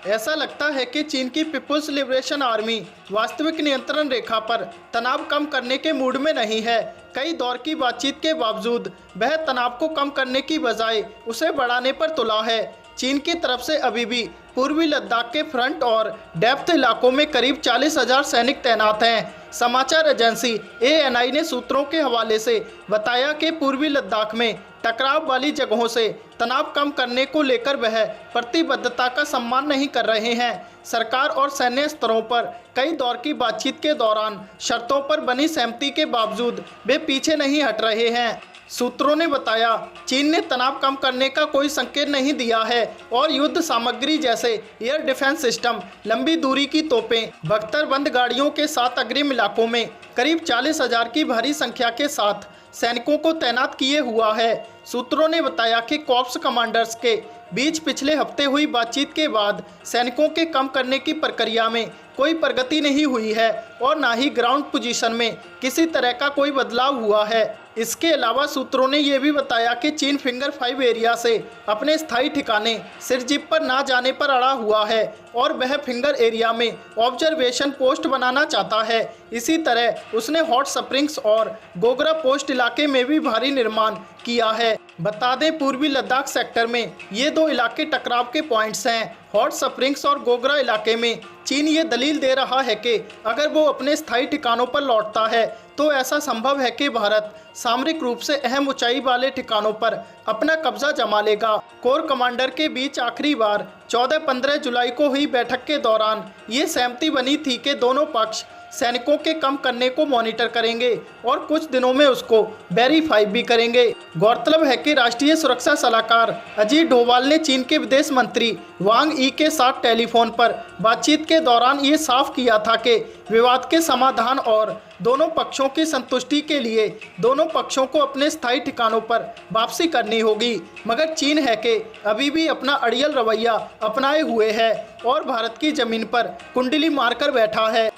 ऐसा लगता है कि चीन की पीपुल्स लिबरेशन आर्मी वास्तविक नियंत्रण रेखा पर तनाव कम करने के मूड में नहीं है। कई दौर की बातचीत के बावजूद वह तनाव को कम करने की बजाय उसे बढ़ाने पर तुला है। चीन की तरफ से अभी भी पूर्वी लद्दाख के फ्रंट और डेप्थ इलाकों में करीब 40,000 सैनिक तैनात हैं। समाचार एजेंसी ANI ने सूत्रों के हवाले से बताया कि पूर्वी लद्दाख में टकराव वाली जगहों से तनाव कम करने को लेकर वह प्रतिबद्धता का सम्मान नहीं कर रहे हैं। सरकार और सैन्य स्तरों पर कई दौर की बातचीत के दौरान शर्तों पर बनी सहमति के बावजूद वे पीछे नहीं हट रहे हैं। सूत्रों ने बताया, चीन ने तनाव कम करने का कोई संकेत नहीं दिया है और युद्ध सामग्री जैसे एयर डिफेंस सिस्टम, लंबी दूरी की तोपें, बख्तरबंद गाड़ियों के साथ अग्रिम इलाकों में करीब 40,000 की भारी संख्या के साथ सैनिकों को तैनात किए हुआ है। सूत्रों ने बताया कि कॉर्प्स कमांडर्स के बीच पिछले हफ्ते हुई बातचीत के बाद सैनिकों के कम करने की प्रक्रिया में कोई प्रगति नहीं हुई है और ना ही ग्राउंड पोजीशन में किसी तरह का कोई बदलाव हुआ है। इसके अलावा सूत्रों ने यह भी बताया कि चीन फिंगर 5 एरिया से अपने स्थायी ठिकाने सिरजिप पर ना जाने पर अड़ा हुआ है और वह फिंगर एरिया में ऑब्जर्वेशन पोस्ट बनाना चाहता है। इसी तरह उसने हॉट स्प्रिंग्स और गोगरा पोस्ट इलाके में भी भारी निर्माण किया है। बता दें, पूर्वी लद्दाख सेक्टर में ये दो इलाके टकराव के पॉइंट्स हैं। हॉट स्प्रिंग्स और गोगरा इलाके में चीन ये दलील दे रहा है कि अगर वो अपने स्थायी ठिकानों पर लौटता है तो ऐसा संभव है कि भारत सामरिक रूप से अहम ऊंचाई वाले ठिकानों पर अपना कब्जा जमा लेगा। कोर कमांडर के बीच आखिरी बार 14-15 जुलाई को हुई बैठक के दौरान ये सहमति बनी थी कि दोनों पक्ष सैनिकों के कम करने को मॉनिटर करेंगे और कुछ दिनों में उसको वेरीफाई भी करेंगे। गौरतलब है कि राष्ट्रीय सुरक्षा सलाहकार अजीत डोभाल ने चीन के विदेश मंत्री वांग यी के साथ टेलीफोन पर बातचीत के दौरान ये साफ किया था कि विवाद के समाधान और दोनों पक्षों की संतुष्टि के लिए दोनों पक्षों को अपने स्थायी ठिकानों पर वापसी करनी होगी। मगर चीन है कि अभी भी अपना अड़ियल रवैया अपनाए हुए है और भारत की जमीन पर कुंडली मारकर बैठा है।